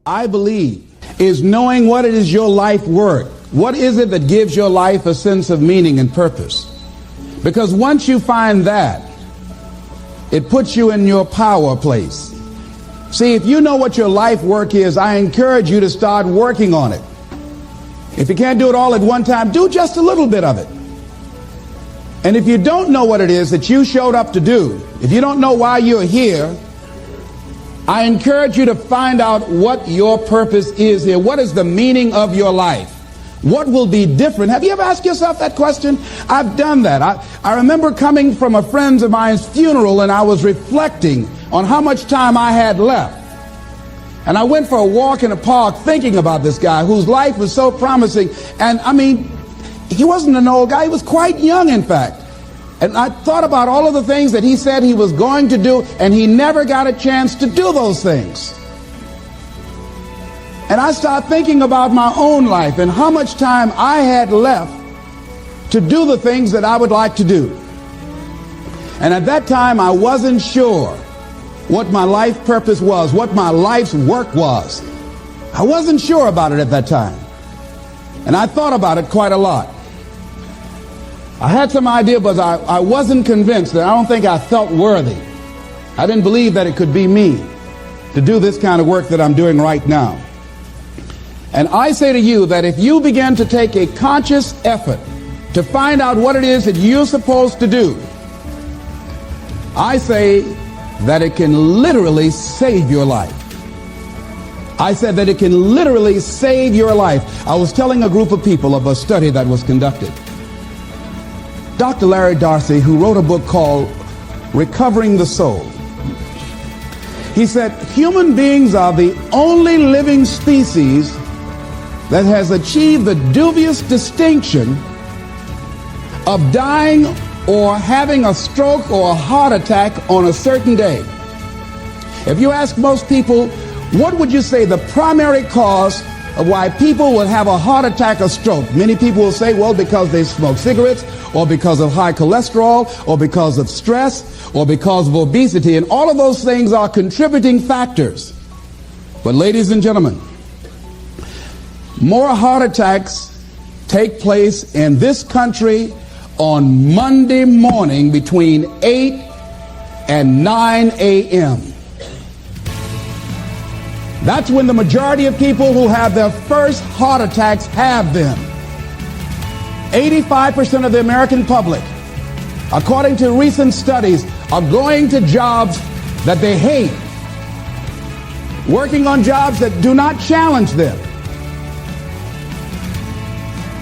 I believe, is knowing what it is your life worth. What is it that gives your life a sense of meaning and purpose? Because once you find that, it puts you in your power place. See, if you know what your life work is, I encourage you to start working on it. If you can't do it all at one time, do just a little bit of it. And if you don't know what it is that you showed up to do, if you don't know why you're here, I encourage you to find out what your purpose is here. What is the meaning of your life? What will be different? Have you ever asked yourself that question? I've done that. I remember coming from a friend of mine's funeral, and I was reflecting on how much time I had left. And I went for a walk in the park thinking about this guy whose life was so promising. And I mean, he wasn't an old guy. He was quite young, in fact. And I thought about all of the things that he said he was going to do, and he never got a chance to do those things. And I started thinking about my own life and how much time I had left to do the things that I would like to do. And at that time, I wasn't sure what my life purpose was, what my life's work was. I wasn't sure about it at that time. And I thought about it quite a lot. I had some idea, but I wasn't convinced. I don't think I felt worthy. I didn't believe that it could be me to do this kind of work that I'm doing right now. And I say to you that if you begin to take a conscious effort to find out what it is that you're supposed to do, I say that it can literally save your life. I said that it can literally save your life. I was telling a group of people of a study that was conducted. Dr. Larry Darcy, who wrote a book called Recovering the Soul, he said, human beings are the only living species that has achieved the dubious distinction of dying or having a stroke or a heart attack on a certain day. If you ask most people, what would you say the primary cause of why people will have a heart attack or stroke? Many people will say, well, because they smoke cigarettes, or because of high cholesterol, or because of stress, or because of obesity. And all of those things are contributing factors. But ladies and gentlemen, more heart attacks take place in this country on Monday morning between 8 and 9 a.m. That's when the majority of people who have their first heart attacks have them. 85% of the American public, according to recent studies, are going to jobs that they hate, working on jobs that do not challenge them.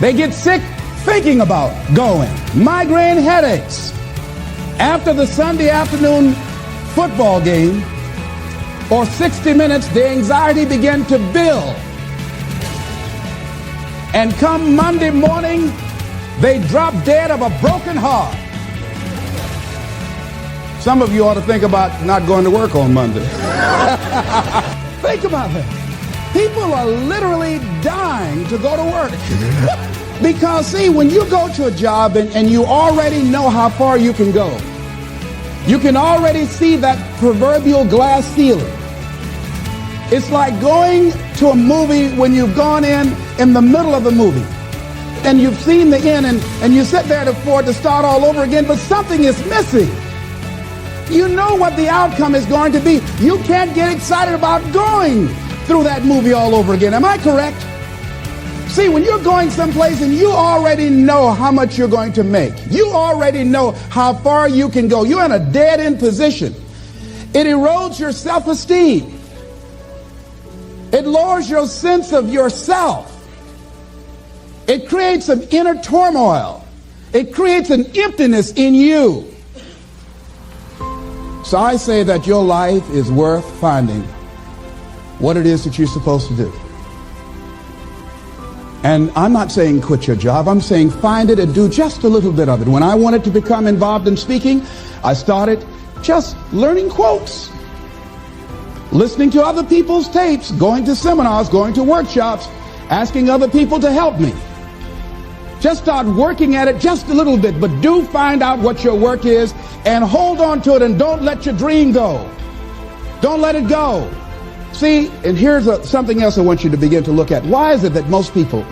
They get sick thinking about going. Migraine headaches. After the Sunday afternoon football game, or 60 minutes, the anxiety began to build. And come Monday morning, they drop dead of a broken heart. Some of you ought to think about not going to work on Monday. Think about that. People are literally dying to go to work. Because, see, when you go to a job and you already know how far you can go, you can already see that proverbial glass ceiling. It's like going to a movie when you've gone in the middle of the movie, and you've seen the end, and you sit there to start all over again, but something is missing. You know what the outcome is going to be. You can't get excited about going through that movie all over again. Am I correct? See, when you're going someplace and you already know how much you're going to make, you already know how far you can go, you're in a dead-end position. It erodes your self-esteem. It lowers your sense of yourself. It creates an inner turmoil. It creates an emptiness in you. So I say that your life is worth finding what it is that you're supposed to do. And I'm not saying quit your job. I'm saying find it and do just a little bit of it. When I wanted to become involved in speaking, I started just learning quotes, listening to other people's tapes, going to seminars, going to workshops, asking other people to help me. Just start working at it just a little bit, but do find out what your work is and hold on to it, and don't let your dream go. Don't let it go. See, and here's something else I want you to begin to look at. Why is it that most people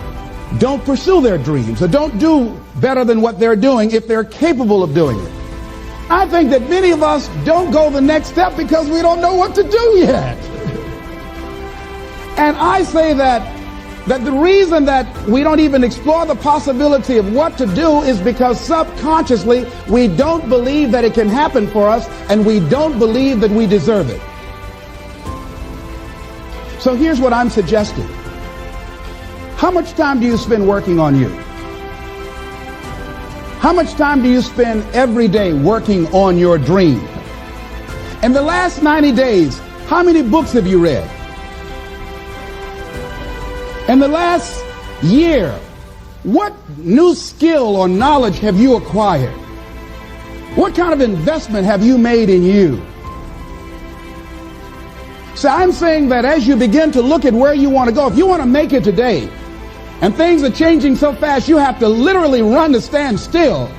don't pursue their dreams or don't do better than what they're doing if they're capable of doing it? I think that many of us don't go the next step because we don't know what to do yet. And I say that the reason that we don't even explore the possibility of what to do is because subconsciously we don't believe that it can happen for us, and we don't believe that we deserve it. So here's what I'm suggesting. How much time do you spend working on you? How much time do you spend every day working on your dream? In the last 90 days, how many books have you read? In the last year, what new skill or knowledge have you acquired? What kind of investment have you made in you? So I'm saying that as you begin to look at where you want to go, if you want to make it today, and things are changing so fast you have to literally run to stand still,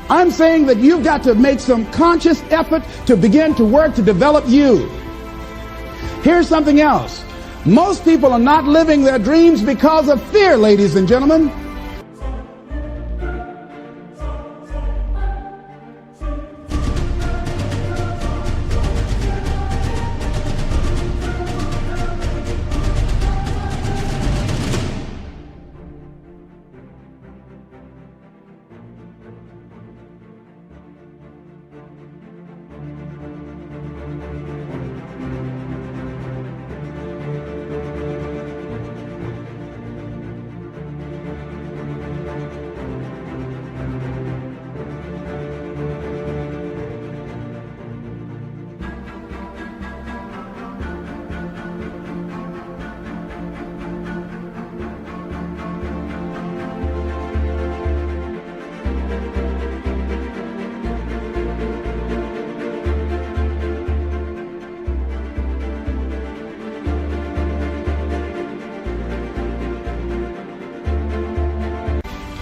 I'm saying that you've got to make some conscious effort to begin to work to develop you. Here's something else. Most people are not living their dreams because of fear, ladies and gentlemen.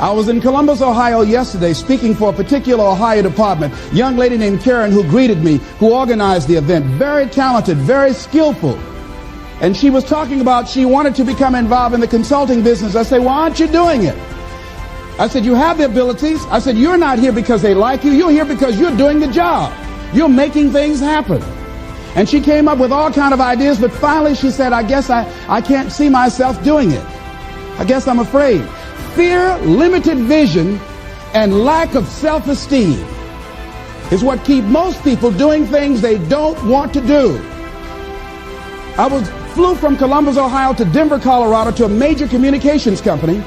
I was in Columbus, Ohio yesterday speaking for a particular Ohio department. Young lady named Karen who greeted me, who organized the event. Very talented, very skillful. And she was talking about she wanted to become involved in the consulting business. I said, why aren't you doing it? I said, you have the abilities. I said, you're not here because they like you. You're here because you're doing the job. You're making things happen. And she came up with all kind of ideas, but finally she said, I guess I can't see myself doing it. I guess I'm afraid. Fear, limited vision, and lack of self-esteem is what keep most people doing things they don't want to do. I flew from Columbus, Ohio to Denver, Colorado to a major communications company,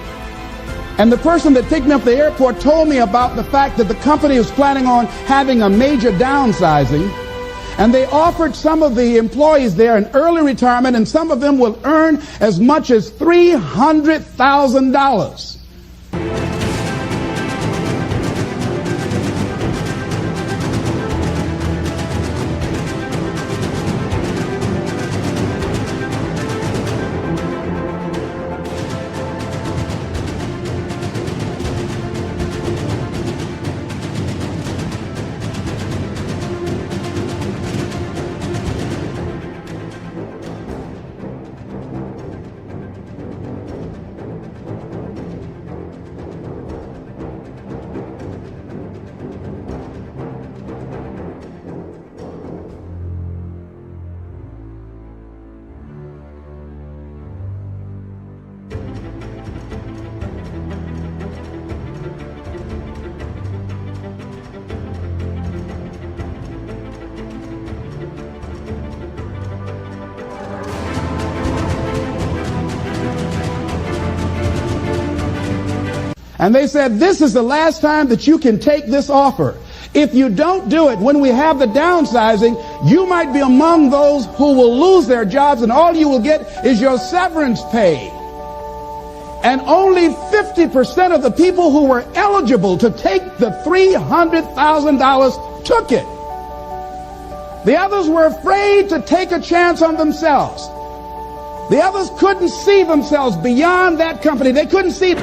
and the person that picked me up at the airport told me about the fact that the company was planning on having a major downsizing, and they offered some of the employees there an early retirement, and some of them will earn as much as $300,000. And they said, this is the last time that you can take this offer. If you don't do it when we have the downsizing, you might be among those who will lose their jobs, and all you will get is your severance pay. And only 50% of the people who were eligible to take the $300,000 took it. The others were afraid to take a chance on themselves. The others couldn't see themselves beyond that company. They couldn't see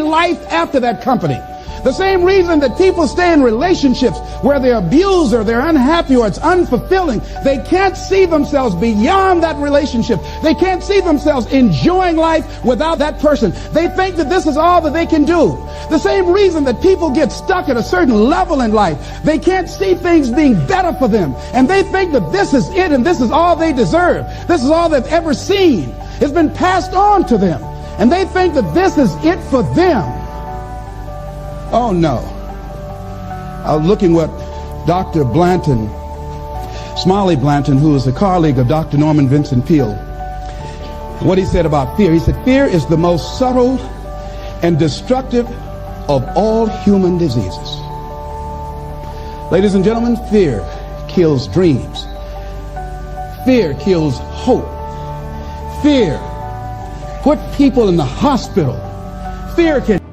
life after that company. The same reason that people stay in relationships where they're abused or they're unhappy or it's unfulfilling. They can't see themselves beyond that relationship. They can't see themselves enjoying life without that person. They think that this is all that they can do. The same reason that people get stuck at a certain level in life. They can't see things being better for them. And they think that this is it and this is all they deserve. This is all they've ever seen. It's been passed on to them. And they think that this is it for them. Oh, no. I was looking what Dr. Blanton, Smiley Blanton, who is a colleague of Dr. Norman Vincent Peale, what he said about fear. He said, fear is the most subtle and destructive of all human diseases. Ladies and gentlemen, fear kills dreams. Fear kills hope. Fear puts people in the hospital. Fear can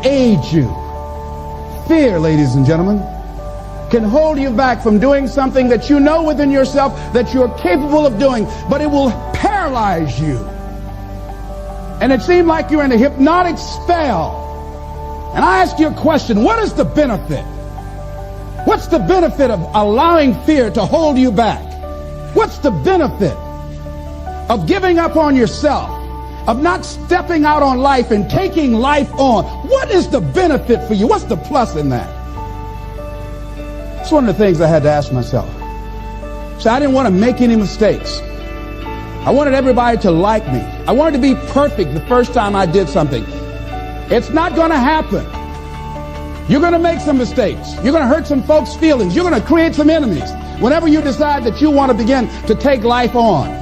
aid you. Fear, ladies and gentlemen, can hold you back from doing something that you know within yourself that you're capable of doing, but it will paralyze you. And it seems like you're in a hypnotic spell. And I ask you a question, what is the benefit? What's the benefit of allowing fear to hold you back? What's the benefit of giving up on yourself? Of not stepping out on life and taking life on? What is the benefit for you? What's the plus in that? It's one of the things I had to ask myself. So I didn't want to make any mistakes. I wanted everybody to like me. I wanted to be perfect the first time I did something. It's not going to happen. You're going to make some mistakes. You're going to hurt some folks' feelings. You're going to create some enemies whenever you decide that you want to begin to take life on.